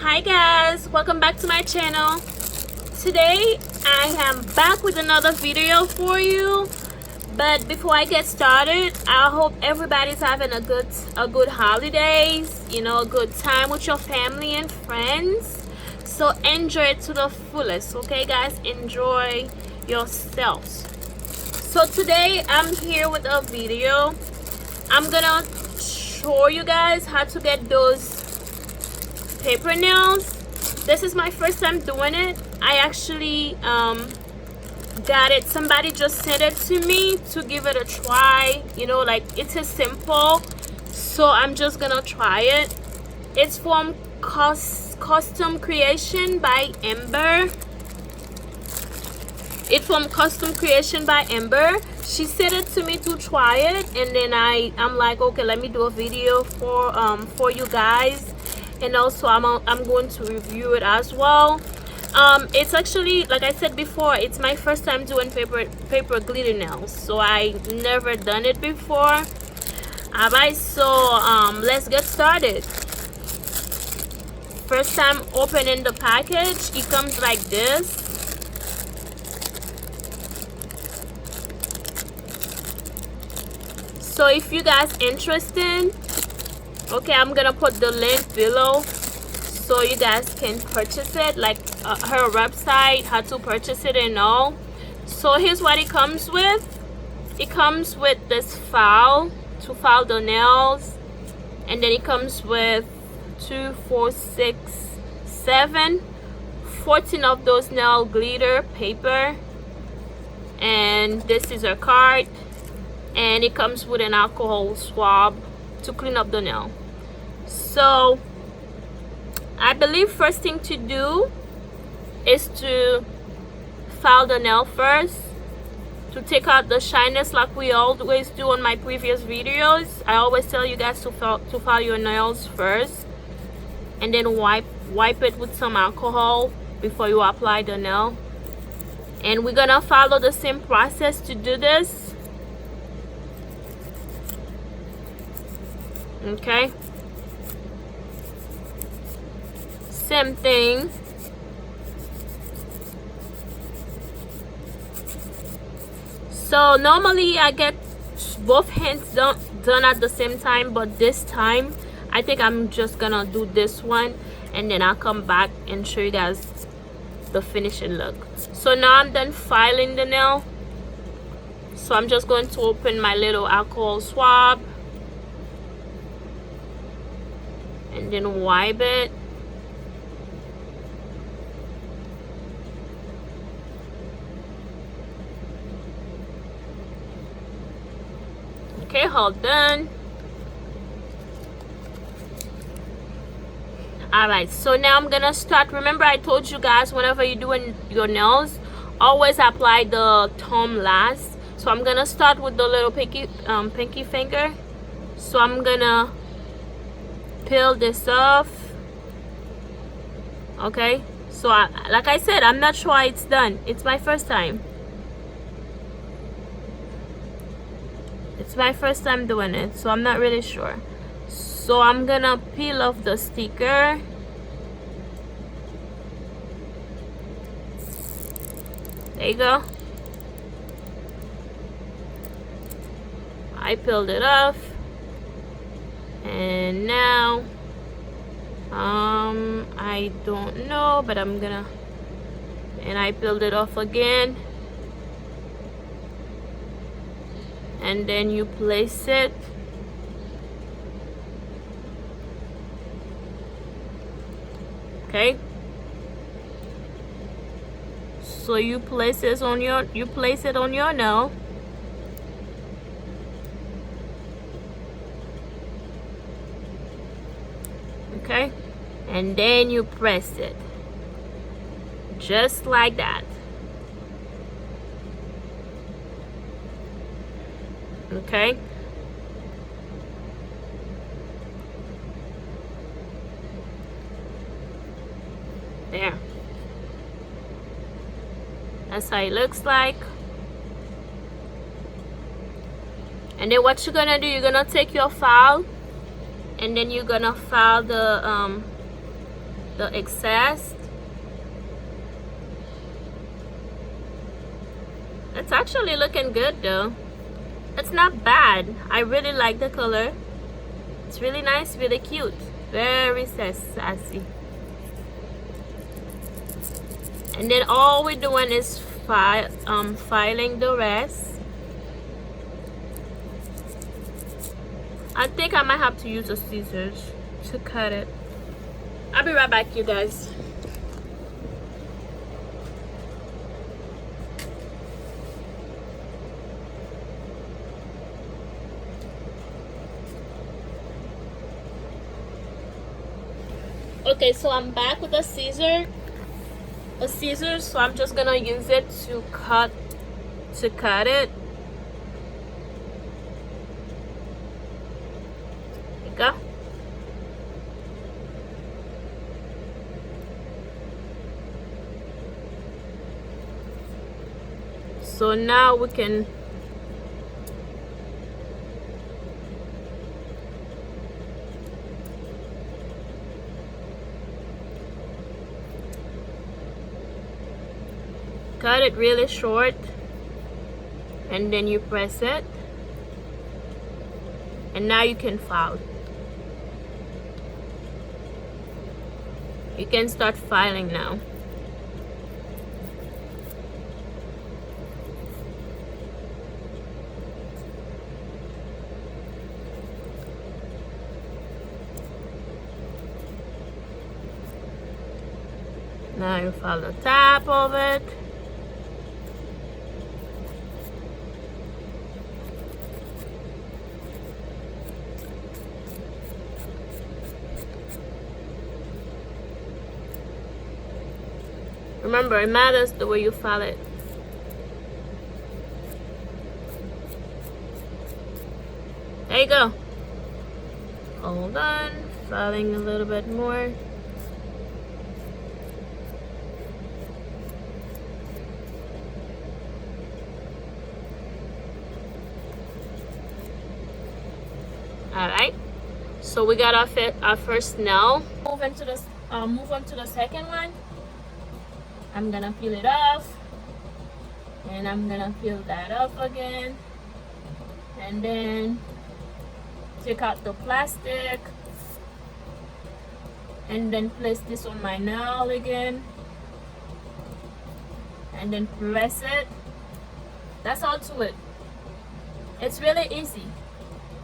Hi guys, welcome back to my channel. Today I am back with another video for you, but before I get started, I hope everybody's having a good holidays, a good time with your family and friends. So enjoy it to the fullest, okay guys? Enjoy yourselves. So today I'm here with a video. I'm gonna show you guys how to get those paper nails. This is my first time doing it. I actually got it, somebody just sent it to me to give it a try. Like, it's a simple, so I'm just gonna try it. It's from Custom Creation by Amber. It's from Custom Creation by Amber. She sent it to me to try it, and then I'm like, okay, let me do a video for you guys, and also I'm going to review it as well. It's actually, like I said before, it's my first time doing paper glitter nails, so I never done it before. Alright, so let's get started. First time opening the package, it comes like this. So if you guys interested, okay, I'm gonna put the link below so you guys can purchase it, like her website, how to purchase it and all. So here's what it comes with. It comes with this file to file the nails, and then it comes with 2, 4, 6, 7, 14 of those nail glitter paper, and this is her card, and it comes with an alcohol swab to clean up the nail. So I believe first thing to do is to file the nail first, to take out the shyness like we always do on my previous videos. I always tell you guys to file your nails first, and then wipe it with some alcohol before you apply the nail. And we're gonna follow the same process to do this. Okay, same thing. So normally I get both hands done at the same time, but this time I think I'm just gonna do this one, and then I'll come back and show you guys the finishing look. So now I'm done filing the nail, so I'm just going to open my little alcohol swab and then wipe it. Okay, all done. Alright, so now I'm gonna start. Remember, I told you guys, whenever you're doing your nails, always apply the thumb last. So I'm gonna start with the little pinky finger. So I'm gonna peel this off. Okay, so like I said, I'm not sure it's done. It's my first time. It's my first time doing it, so I'm not really sure. So I'm gonna peel off the sticker. There you go. I peeled it off, and now I don't know, but I'm gonna, and I peeled it off again, and then you place it. Okay, so you place it on your nail. Okay, and then you press it just like that. Okay, there. That's how it looks like. And then what you're gonna do, you're gonna take your file, and then you're gonna file the the excess. It's actually looking good though. It's not bad. I really like the color. It's really nice, really cute, very sassy. And then all we're doing is filing the rest. I think I might have to use the scissors to cut it. I'll be right back, you guys. Okay, so I'm back with a scissors, so I'm just gonna use it to cut it. There you go. So now we can cut it really short, and then you press it, and now you can file. You can start filing now. Now you file the top of it. Remember, it matters the way you file it. There you go. Hold on, filing a little bit more. All right, so we got our first nail. Move on to the second one. I'm gonna peel it off, and I'm gonna peel that off again, and then take out the plastic, and then place this on my nail again, and then press it. That's all to it. It's really easy.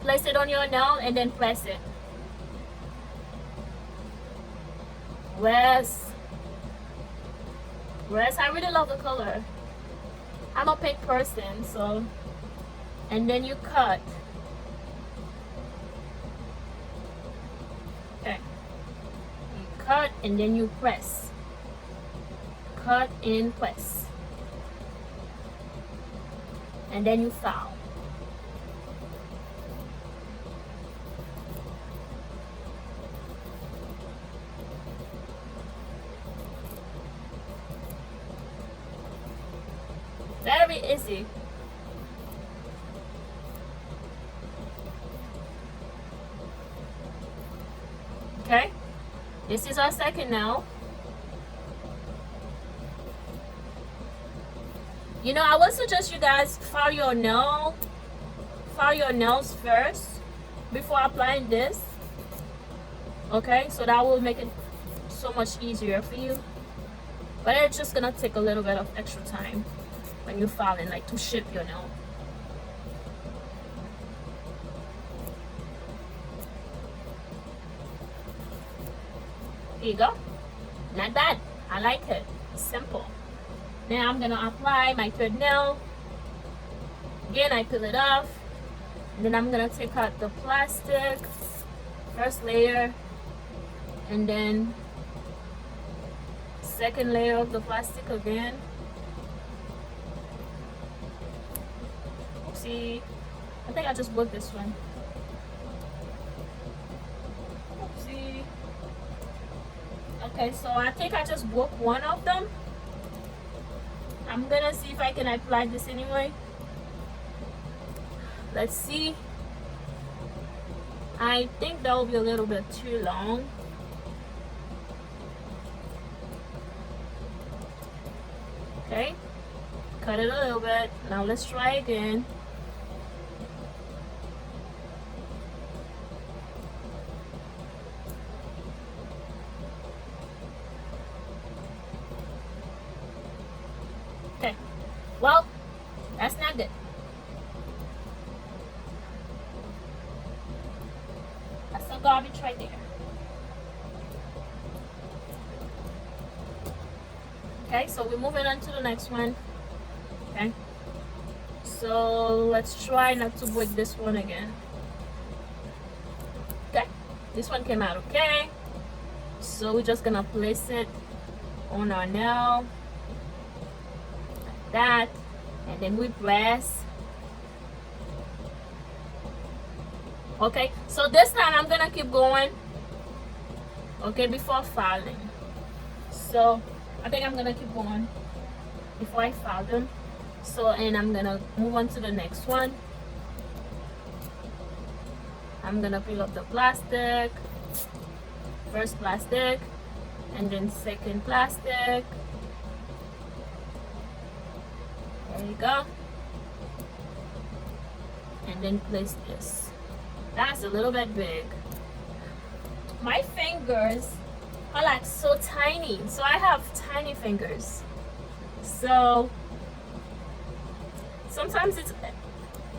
Place it on your nail and then press it. Whereas I really love the color. I'm a pink person, so. And then you cut. Okay. You cut and then you press. Cut and press. And then you file. Very easy. Okay, this is our second nail. You know, I would suggest you guys file your nails first before applying this. Okay, so that will make it so much easier for you. But it's just gonna take a little bit of extra time when you're filing, like to shape your nail. Here you go. Not bad. I like it. It's simple. Now I'm gonna apply my third nail. Again, I peel it off. And then I'm gonna take out the plastic. First layer. And then second layer of the plastic again. Oopsie. I think I just broke this one. Oopsie. Okay, so I think I just broke one of them. I'm gonna see if I can apply this anyway. Let's see. I think that will be a little bit too long. Okay, cut it a little bit. Now let's try again. Okay, well, that's not good. That's some garbage right there. Okay, so we're moving on to the next one. Okay, so let's try not to break this one again. Okay, this one came out okay. So we're just gonna place it on our nail like that, and then we press. Okay, so this time I'm gonna keep going, okay, before filing. So I think I'm gonna keep going before I file them. So, and I'm gonna move on to the next one. I'm gonna peel up the plastic, first plastic, and then second plastic. There you go. And then place this. That's a little bit big. My fingers are like so tiny, so I have tiny fingers. So sometimes it's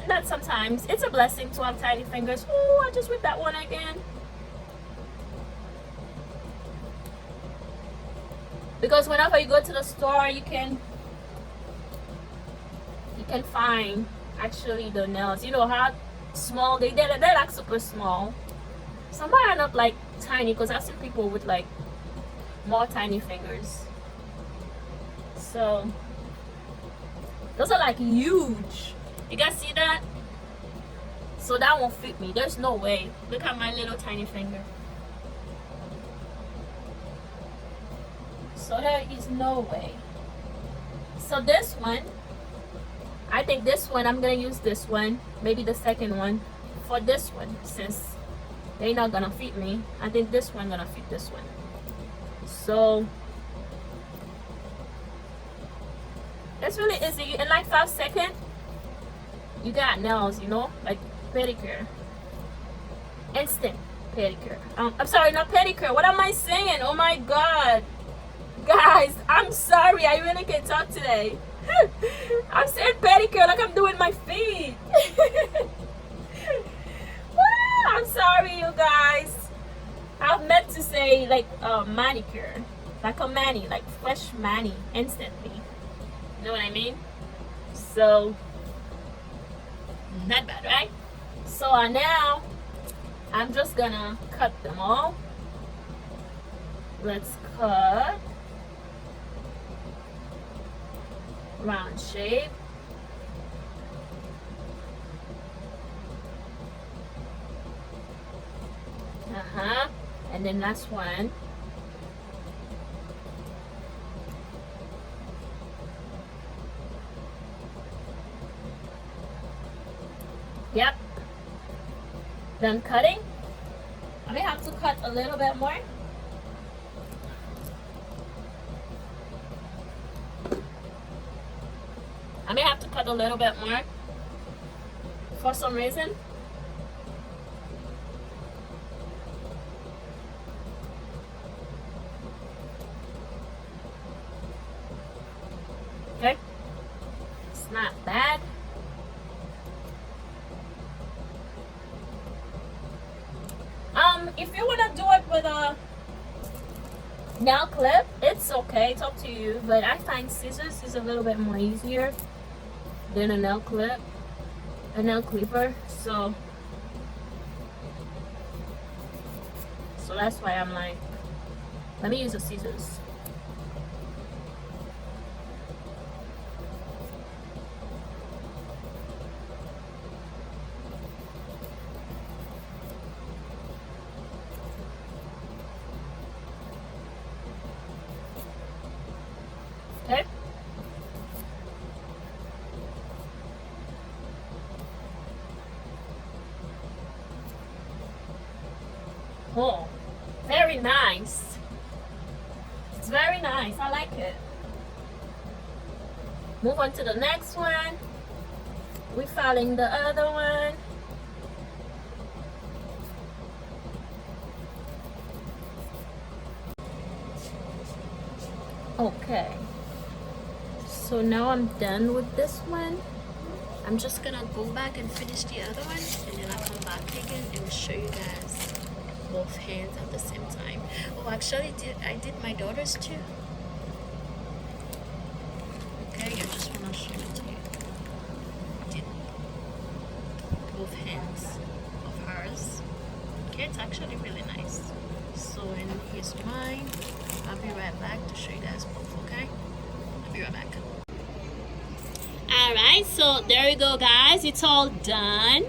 not sometimes it's a blessing to have tiny fingers. Oh, I just ripped that one again. Because whenever you go to the store, you can find actually the nails. You know how small they're like super small. Some are not like tiny, because I've seen people with like more tiny fingers. So those are like huge. You guys see that? So that won't fit me. There's no way. Look at my little tiny finger. So there is no way. So this one, I think this one, I'm gonna use this one, maybe the second one for this one, since they're not gonna fit me. I think this one gonna fit this one. So it's really easy. In like 5 seconds, you got nails, you know, like pedicure, instant pedicure. I'm sorry, not pedicure. What am I saying? Oh my god, guys, I'm sorry. I really can't talk today. I'm saying pedicure like I'm doing my feet. I'm sorry, you guys. I meant to say like manicure, like a mani, like fresh mani, instantly. You know what I mean? So not bad, right? So now I'm just gonna cut them all. Let's cut round shape. And then last one. Yep. Done cutting. I may have to cut a little bit more. I may have to cut a little bit more for some reason. Okay, it's not bad. If you wanna do it with a nail clip, it's okay, it's up to you, but I find scissors is a little bit more easier than a nail clip, a nail clipper. So that's why I'm like, let me use the scissors. Okay. Oh, very nice. It's very nice. I like it. Move on to the next one. We're filing the other one. Okay, so now I'm done with this one. I'm just gonna go back and finish the other one, and then I'll come back again and show you guys both hands at the same time. Oh, actually, I did my daughter's too. Okay, I just wanna show it to you. Did both hands of hers. Okay, it's actually really nice. So, and here's mine. I'll be right back to show you guys both, okay? I'll be right back. Alright, so there you go, guys. It's all done.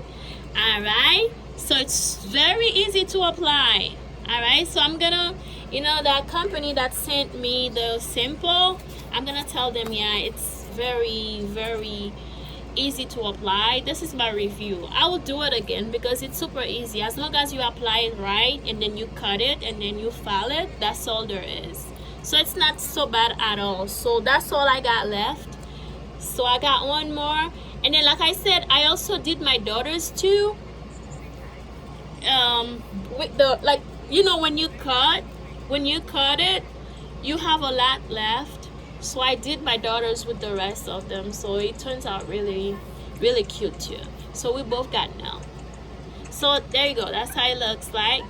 Alright, so it's very easy to apply. Alright, so I'm gonna, that company that sent me the sample, I'm gonna tell them, yeah, it's very, very easy to apply. This is my review. I will do it again because it's super easy. As long as you apply it right and then you cut it and then you file it, that's all there is. So it's not so bad at all. So that's all I got left. So I got one more, and then like I said, I also did my daughter's too. With the when you cut it, you have a lot left. So I did my daughter's with the rest of them, so it turns out really, really cute too. So we both got nails. So there you go, that's how it looks like.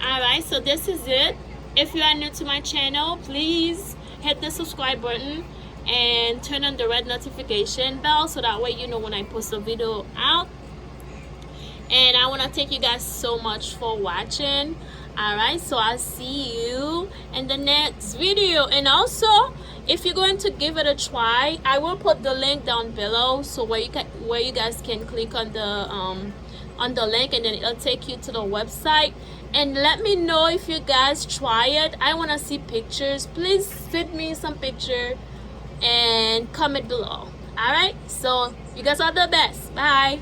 Alright, so this is it. If you are new to my channel, please hit the subscribe button and turn on the red notification bell so that way you know when I post a video out. And I want to thank you guys so much for watching. Alright, so I'll see you in the next video. And also, if you're going to give it a try, I will put the link down below, so where you guys can click on the link, and then it'll take you to the website. And let me know if you guys try it. I want to see pictures. Please send me some picture and comment below. Alright, so you guys are the best. Bye.